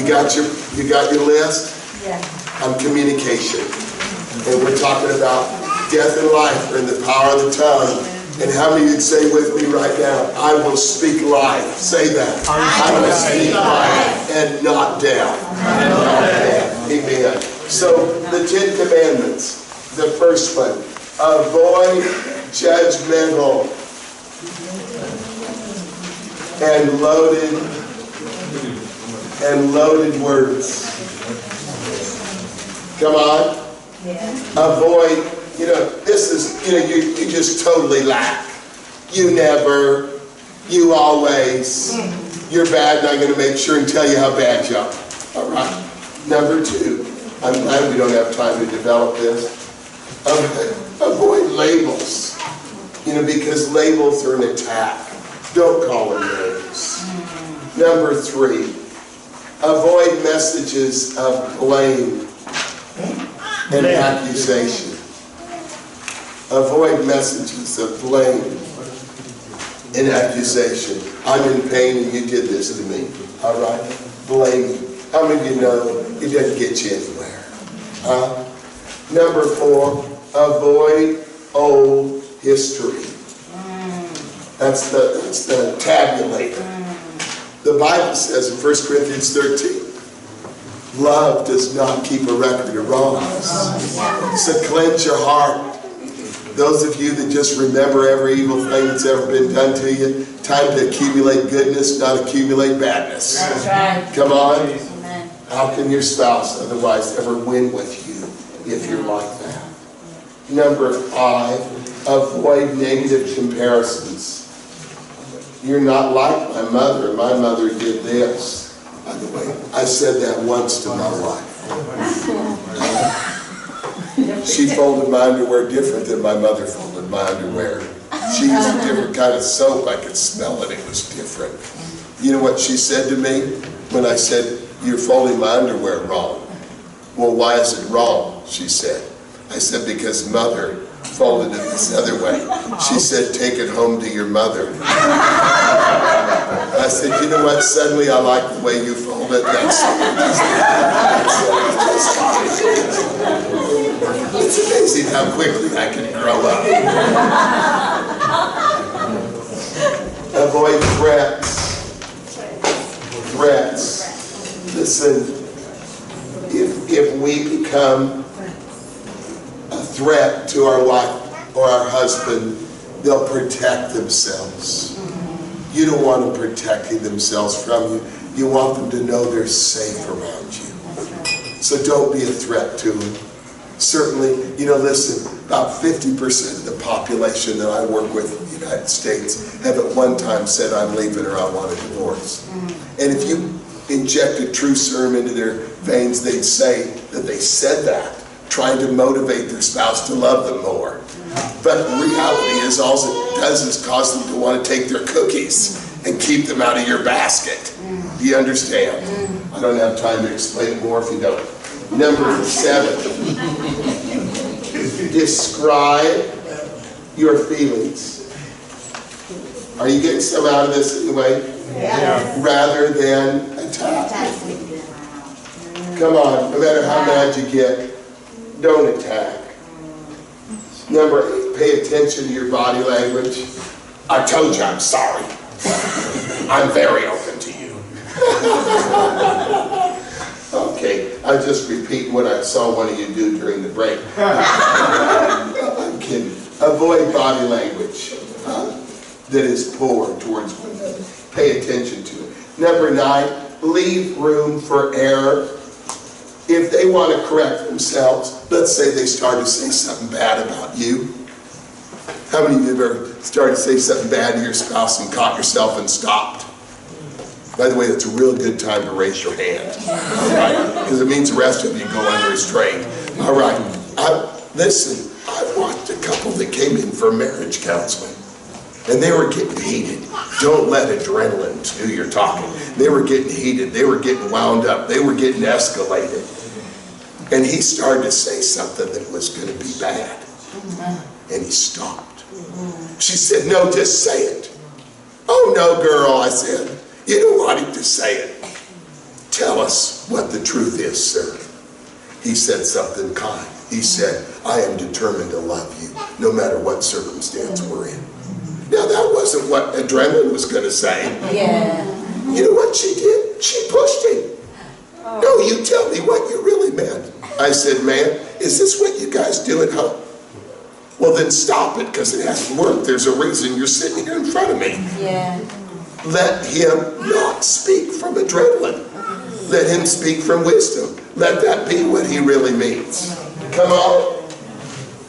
You got your list? Yeah. On communication. And we're talking about death and life are in the power of the tongue. And how many would say with me right now, I will speak life. Say that. I will speak life and not death. Amen. So the 10 Commandments. The first one. Avoid judgmental and loaded words. Come on. Yeah. Avoid, this is, you just totally lack. You never, you always, you're bad, and I'm going to make sure and tell you how bad you are. All right. Number 2, I'm glad we don't have time to develop this. Avoid labels, because labels are an attack. Don't call them names. Number 3, avoid messages of blame and accusation. Avoid messages of blame and accusation. I'm in pain and you did this to me. All right? Blame. How many of you know it doesn't get you anywhere? Number 4, avoid old history. That's the tabulator. The Bible says in 1 Corinthians 13, love does not keep a record of wrongs. So cleanse your heart. Those of you that just remember every evil thing that's ever been done to you, time to accumulate goodness, not accumulate badness. That's right. Come on. Amen. How can your spouse otherwise ever win with you if you're like that? Number 5, avoid negative comparisons. You're not like my mother. My mother did this. By the way, I said that once to my wife. She folded my underwear different than my mother folded my underwear. She used a different kind of soap. I could smell it. It was different. You know what she said to me when I said, you're folding my underwear wrong? Well, why is it wrong? She said. I said, because mother folded it this other way. She said, take it home to your mother. I said, you know what? Suddenly I like the way you fold it. It's amazing how quickly I can grow up. Avoid threats. Threats. Listen, if we become a threat to our wife or our husband, they'll protect themselves. You don't want them protecting themselves from you. You want them to know they're safe around you. So don't be a threat to them. Certainly, listen, about 50% of the population that I work with in the United States have at one time said, I'm leaving or I want a divorce. And if you injected true serum into their veins, they'd say that they said that, trying to motivate their spouse to love them more. But the reality is all it does is cause them to want to take their cookies and keep them out of your basket. Do you understand? I don't have time to explain it more if you don't. Number 7, describe your feelings. Are you getting some out of this anyway? Yeah. Rather than attack. Come on, no matter how mad you get, don't attack. Number 8, pay attention to your body language. I told you I'm sorry. I'm very open to you. Okay, I was just repeating what I saw one of you do during the break. I'm kidding. Avoid body language that is poor towards one another. Pay attention to it. Number 9, leave room for error. If they want to correct themselves, let's say they start to say something bad about you. How many of you have ever started to say something bad to your spouse and caught yourself and stopped? By the way, that's a real good time to raise your hand. All right? Because it means the rest of you go unrestrained. All right. Listen, I watched a couple that came in for marriage counseling. And they were getting heated. Don't let adrenaline do your talking. They were getting heated. They were getting wound up. They were getting escalated. And he started to say something that was going to be bad. And he stopped. She said, no, just say it. Oh, no, girl, I said. You don't want him to say it. tell us what the truth is, sir. He said something kind. He said, I am determined to love you, no matter what circumstance we're in. Now, that wasn't what Adrenaline was going to say. Yeah. You know what she did? She pushed him. No, you tell me what you really meant. I said, man, is this what you guys do at home? Well, then stop it, because it hasn't worked. There's a reason you're sitting here in front of me. Yeah. Let him not speak from adrenaline. Let him speak from wisdom. Let that be what he really means. Come on.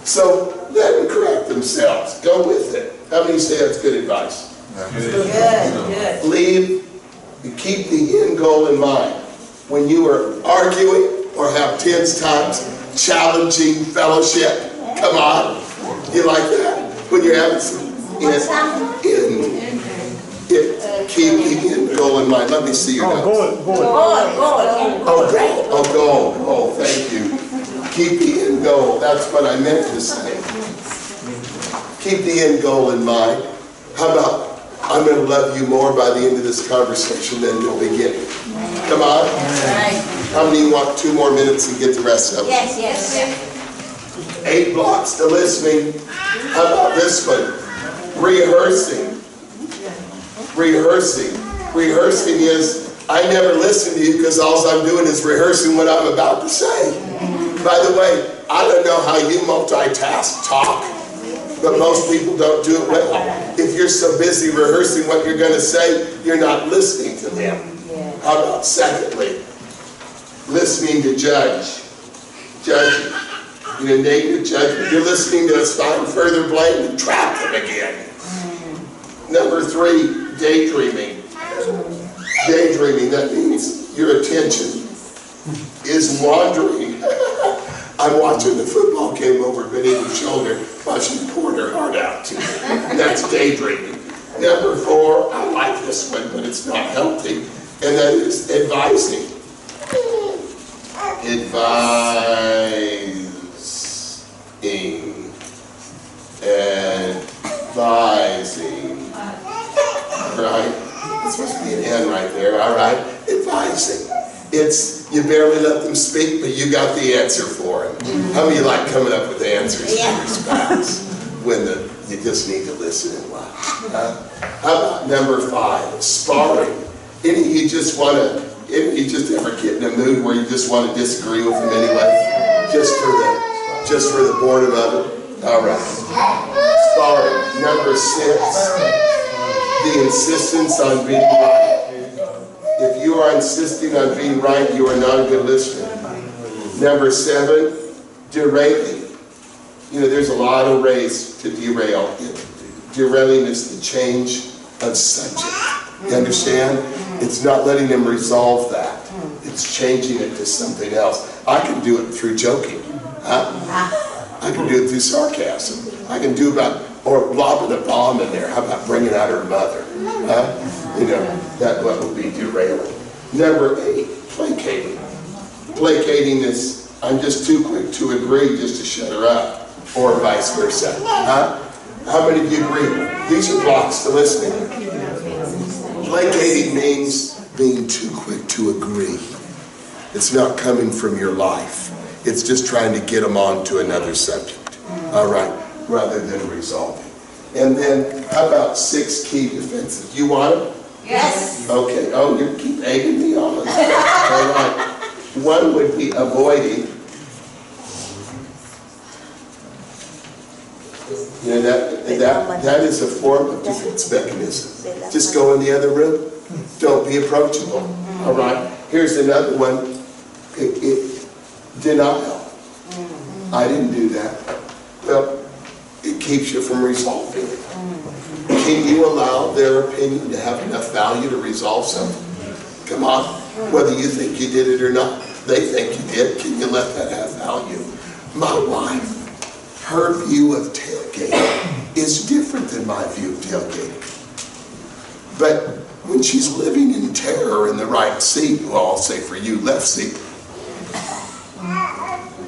So let them correct themselves. Go with it. How many say that's good advice? Good. Leave, keep the end goal in mind. When you are arguing or have tense times, challenging fellowship, come on. You like that? When you're having some keep the end goal in mind. Let me see your notes. Goal. Thank you. Keep the end goal. That's what I meant to say. Keep the end goal in mind. How about, I'm going to love you more by the end of this conversation than the beginning. Come on. How many want 2 more minutes and get the rest of it? Yes. 8 blocks to listening. How about this one? Rehearsing. Rehearsing is, I never listen to you because all I'm doing is rehearsing what I'm about to say. By the way, I don't know how you multitask talk, but most people don't do it well. If you're so busy rehearsing what you're going to say, you're not listening to them. How about secondly, listening to judge. Judging. You know, negative judgment. You're listening to us find further blame and trap them again. Number 3, daydreaming. Daydreaming, that means your attention is wandering. I'm watching the football game over Benita's shoulder while she poured her heart out to me. That's daydreaming. Number 4, I like this one, but it's not healthy, and that is advising. Advising. Right? It's supposed to be an N right there, all right? Advising. It's, you barely let them speak, but you got the answer for them. How many of you like coming up with answers for your spouse when you just need to listen and watch? How about number 5, sparring? Any of you just want to, you just ever get in a mood where you just want to disagree with them anyway? Just for the boredom of it? All right. Sparring. Number 6, the insistence on being right. If you are insisting on being right, you are not a good listener. Number 7, derailing. You know, there's a lot of ways to derail. Derailing is the change of subject. You understand? It's not letting them resolve that. It's changing it to something else. I can do it through joking. I can do it through sarcasm. I can do about, or lobbing a bomb in there. How about bringing out her mother? You know, that what would be derailing. Number 8, placating. Placating is, I'm just too quick to agree just to shut her up, or vice versa. How many of you agree? These are blocks to listening. Placating means being too quick to agree. It's not coming from your life. It's just trying to get them on to another subject. All right, rather than resolving. And then, how about 6 key defenses? You want them? Yes. Okay. Oh, you keep egging me on. All right. 1 would be avoiding. You know, that is a form of defense mechanism. Just go in the other room. Don't be approachable. All right. Here's another one. Denial. I didn't do that. Well, it keeps you from resolving it. Can you allow their opinion to have enough value to resolve something? Come on. Whether you think you did it or not, they think you did. Can you let that have value? My wife, her view of tailgating is different than my view of tailgating. But when she's living in terror in the right seat, well, I'll say for you, left seat,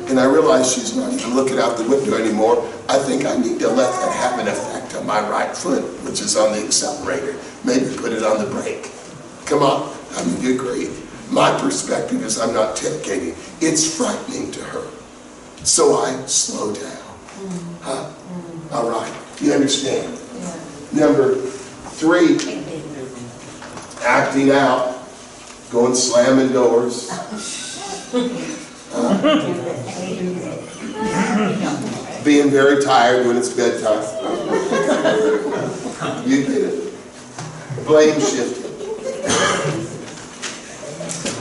and I realize she's not even looking out the window anymore, I think I need to let that have an effect on my right foot, which is on the accelerator. Maybe put it on the brake. Come on, I mean, you agree. My perspective is I'm not tailgating. It's frightening to her. So I slow down. Huh? All right. You understand? Number 3, acting out, going slamming doors. Being very tired when it's bedtime. You get it. Blame shifting.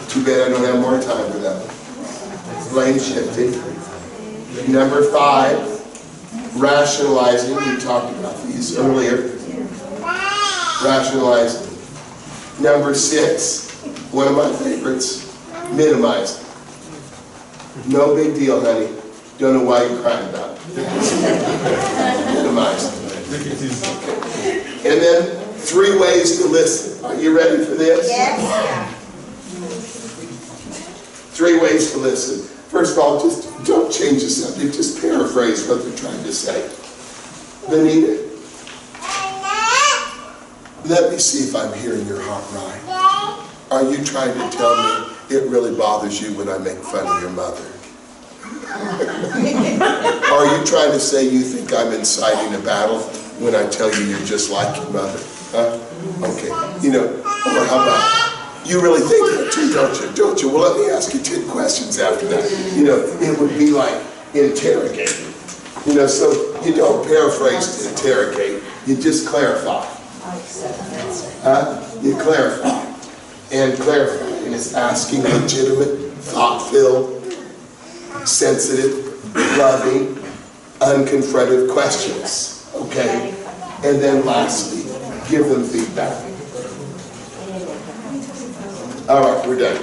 Too bad I don't have more time for that one. Blame shifting. Number 5, rationalizing. We talked about these earlier. Rationalizing. Number 6, one of my favorites, minimizing. No big deal, honey. Don't know why you're crying about it. Minimizing. And then 3 ways to listen. Are you ready for this? Yes. 3 ways to listen. First of all, just don't change the subject. Just paraphrase what they're trying to say. Benita, let me see if I'm hearing your heart right. Are you trying to tell me it really bothers you when I make fun of your mother? Are you trying to say you think I'm inciting a battle when I tell you you're just like your mother? Huh? Okay. You know, or how about, you really think that too, don't you? Don't you? Well, let me ask you 10 questions after that. You know, it would be like interrogating. You know, so you don't paraphrase to interrogate. You just clarify. You clarify. And clarifying is asking legitimate, thought-filled, sensitive, loving, unconfronted questions. Okay? And then lastly, give them feedback. All right, we're done.